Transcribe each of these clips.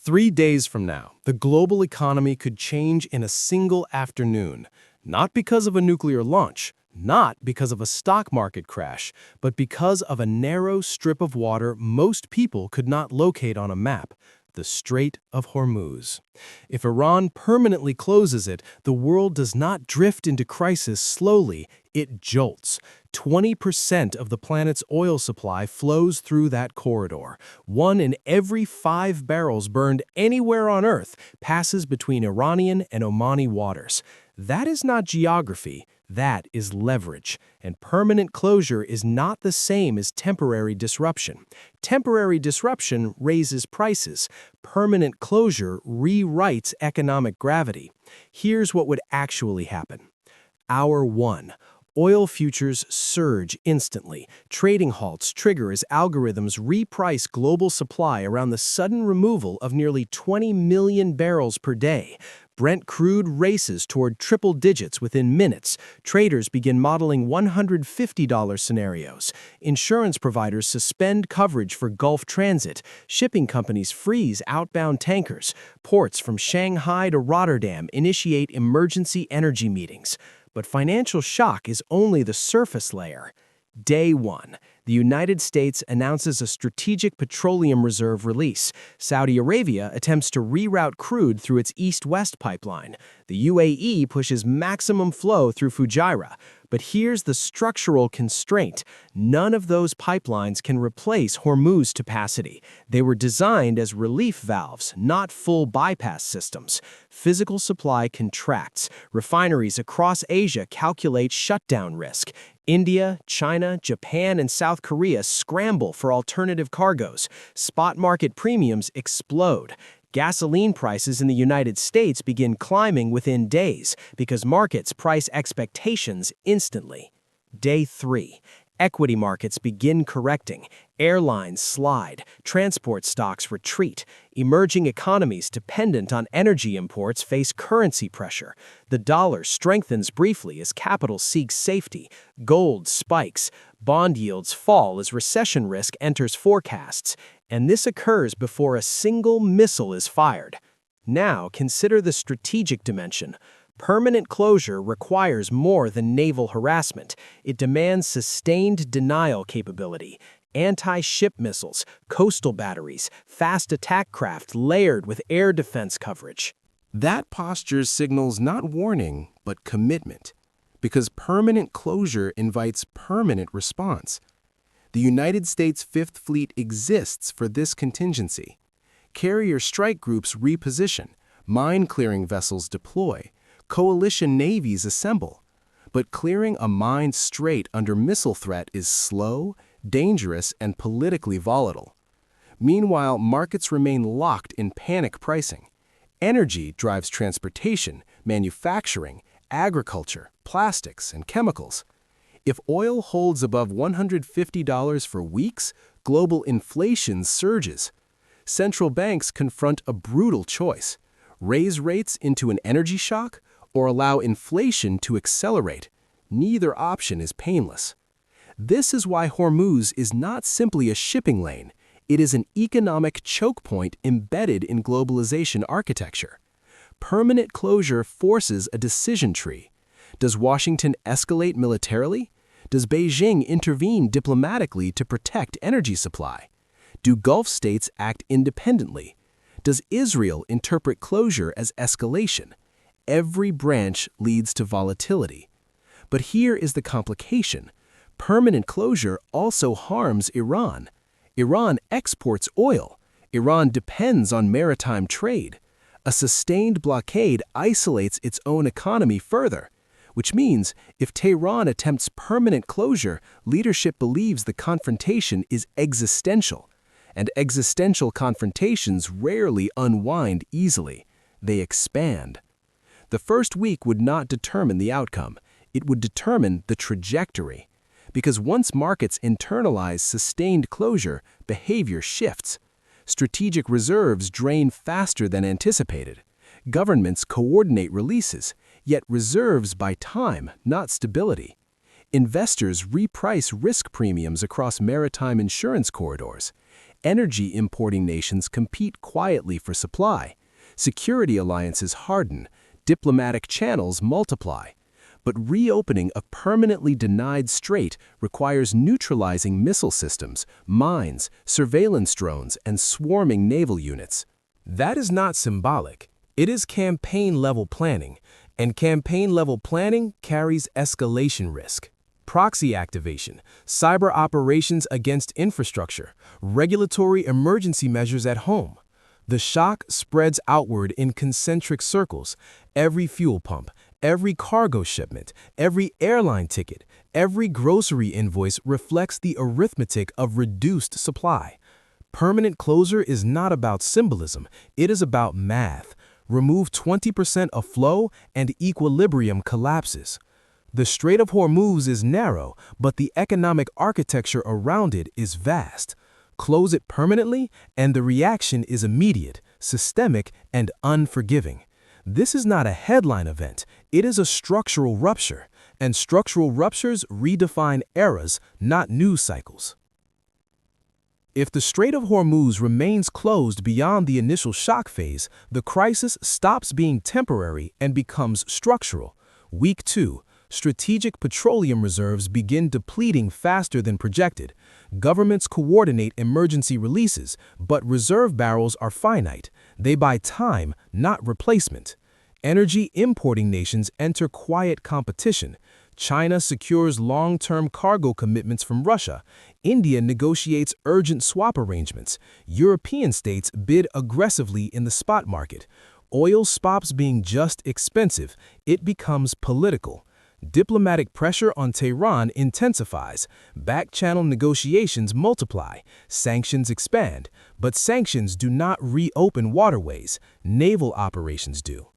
3 days from now, the global economy could change in a single afternoon, not because of a nuclear launch, not because of a stock market crash, but because of a narrow strip of water most people could not locate on a map, the Strait of Hormuz. If Iran permanently closes it, the world does not drift into crisis slowly, it jolts. 20% of the planet's oil supply flows through that corridor. 1 in every 5 barrels burned anywhere on Earth passes between Iranian and Omani waters. That is not geography, that is leverage. And permanent closure is not the same as temporary disruption. Temporary disruption raises prices. Permanent closure rewrites economic gravity. Here's what would actually happen. Hour 1. Oil futures surge instantly. Trading halts trigger as algorithms reprice global supply around the sudden removal of nearly 20 million barrels per day. Brent crude races toward triple digits within minutes. Traders begin modeling $150 scenarios. Insurance providers suspend coverage for Gulf transit. Shipping companies freeze outbound tankers. Ports from Shanghai to Rotterdam initiate emergency energy meetings. But financial shock is only the surface layer. Day 1. The United States announces a strategic petroleum reserve release. Saudi Arabia attempts to reroute crude through its east-west pipeline. The UAE pushes maximum flow through Fujairah. But here's the structural constraint. None of those pipelines can replace Hormuz capacity. They were designed as relief valves, not full bypass systems. Physical supply contracts. Refineries across Asia calculate shutdown risk. India, China, Japan, and South Korea scramble for alternative cargoes. Spot market premiums explode. Gasoline prices in the United States begin climbing within days because markets price expectations instantly. Day 3. Equity markets begin correcting. Airlines slide. Transport stocks retreat. Emerging economies dependent on energy imports face currency pressure. The dollar strengthens briefly as capital seeks safety. Gold spikes. Bond yields fall as recession risk enters forecasts. And this occurs before a single missile is fired. Now consider the strategic dimension. Permanent closure requires more than naval harassment. It demands sustained denial capability. Anti-ship missiles, coastal batteries, fast attack craft layered with air defense coverage. That posture signals not warning, but commitment, because permanent closure invites permanent response. The United States Fifth Fleet exists for this contingency. Carrier strike groups reposition, mine-clearing vessels deploy, coalition navies assemble. But clearing a mined strait under missile threat is slow, dangerous, and politically volatile. Meanwhile, markets remain locked in panic pricing. Energy drives transportation, manufacturing, agriculture, plastics, and chemicals. If oil holds above $150 for weeks, global inflation surges. Central banks confront a brutal choice: raise rates into an energy shock or allow inflation to accelerate. Neither option is painless. This is why Hormuz is not simply a shipping lane. It is an economic choke point embedded in globalization architecture. Permanent closure forces a decision tree. Does Washington escalate militarily? Does Beijing intervene diplomatically to protect energy supply? Do Gulf states act independently? Does Israel interpret closure as escalation? Every branch leads to volatility. But here is the complication. Permanent closure also harms Iran. Iran exports oil. Iran depends on maritime trade. A sustained blockade isolates its own economy further, which means if Tehran attempts permanent closure, leadership believes the confrontation is existential. And existential confrontations rarely unwind easily. They expand. The first week would not determine the outcome. It would determine the trajectory. Because once markets internalize sustained closure, behavior shifts. Strategic reserves drain faster than anticipated. Governments coordinate releases, yet reserves buy time, not stability. Investors reprice risk premiums across maritime insurance corridors. Energy importing nations compete quietly for supply. Security alliances harden. Diplomatic channels multiply. But reopening a permanently denied strait requires neutralizing missile systems, mines, surveillance drones, and swarming naval units. That is not symbolic. It is campaign-level planning, and campaign-level planning carries escalation risk. Proxy activation, cyber operations against infrastructure, regulatory emergency measures at home. The shock spreads outward in concentric circles. Every fuel pump, every cargo shipment, every airline ticket, every grocery invoice reflects the arithmetic of reduced supply. Permanent closure is not about symbolism, it is about math. Remove 20% of flow and equilibrium collapses. The Strait of Hormuz is narrow, but the economic architecture around it is vast. Close it permanently, and the reaction is immediate, systemic, and unforgiving. This is not a headline event, it is a structural rupture, and structural ruptures redefine eras, not news cycles. If the Strait of Hormuz remains closed beyond the initial shock phase, the crisis stops being temporary and becomes structural. Week 2. Strategic petroleum reserves begin depleting faster than projected. Governments coordinate emergency releases, but reserve barrels are finite. They buy time, not replacement. Energy importing nations enter quiet competition. China secures long-term cargo commitments from Russia. India negotiates urgent swap arrangements. European states bid aggressively in the spot market. Oil stops being just expensive, it becomes political. Diplomatic pressure on Tehran intensifies. Back-channel negotiations multiply. Sanctions expand. But sanctions do not reopen waterways. Naval operations do.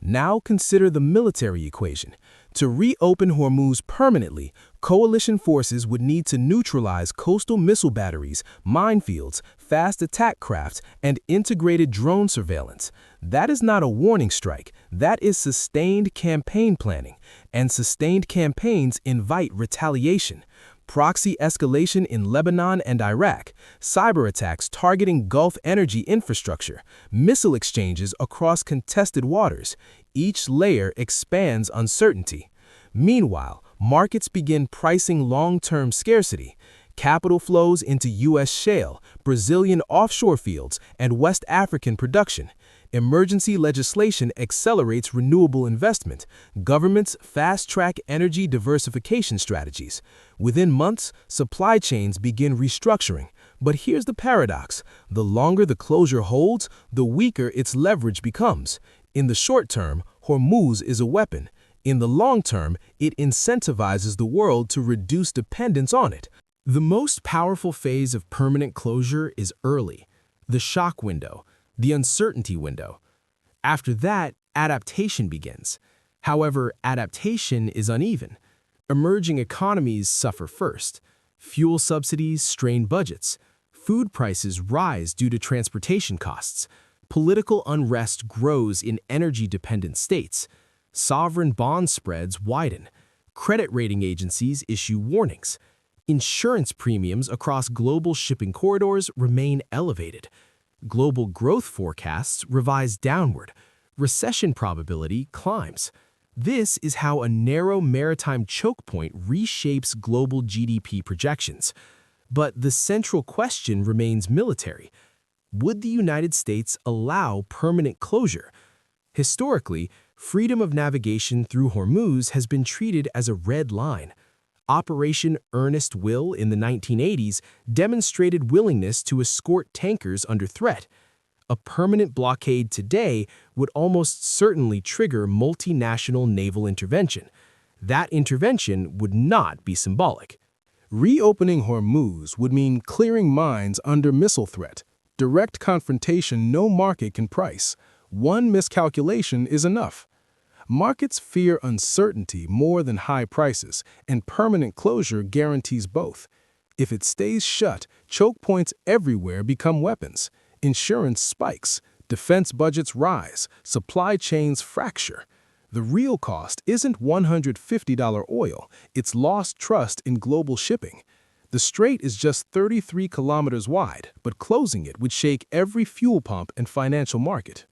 Now consider the military equation. To reopen Hormuz permanently, coalition forces would need to neutralize coastal missile batteries, minefields, fast attack craft, and integrated drone surveillance. That is not a warning strike, that is sustained campaign planning, and sustained campaigns invite retaliation. Proxy escalation in Lebanon and Iraq, cyber attacks targeting Gulf energy infrastructure, missile exchanges across contested waters. Each layer expands uncertainty. Meanwhile, markets begin pricing long-term scarcity. Capital flows into U.S. shale, Brazilian offshore fields, and West African production. Emergency legislation accelerates renewable investment. Governments fast-track energy diversification strategies. Within months, supply chains begin restructuring. But here's the paradox. The longer the closure holds, the weaker its leverage becomes. In the short term, Hormuz is a weapon. In the long term, it incentivizes the world to reduce dependence on it. The most powerful phase of permanent closure is early, the shock window, the uncertainty window. After that, adaptation begins. However, adaptation is uneven. Emerging economies suffer first. Fuel subsidies strain budgets. Food prices rise due to transportation costs. Political unrest grows in energy-dependent states. Sovereign bond spreads widen. Credit rating agencies issue warnings. Insurance premiums across global shipping corridors remain elevated. Global growth forecasts revise downward. Recession probability climbs. This is how a narrow maritime choke point reshapes global GDP projections. But the central question remains military. Would the United States allow permanent closure? Historically, freedom of navigation through Hormuz has been treated as a red line. Operation Earnest Will in the 1980s demonstrated willingness to escort tankers under threat. A permanent blockade today would almost certainly trigger multinational naval intervention. That intervention would not be symbolic. Reopening Hormuz would mean clearing mines under missile threat. Direct confrontation no market can price. One miscalculation is enough. Markets fear uncertainty more than high prices, and permanent closure guarantees both. If it stays shut, choke points everywhere become weapons. Insurance spikes, defense budgets rise, supply chains fracture. The real cost isn't $150 oil, it's lost trust in global shipping. The strait is just 33 kilometers wide, but closing it would shake every fuel pump and financial market.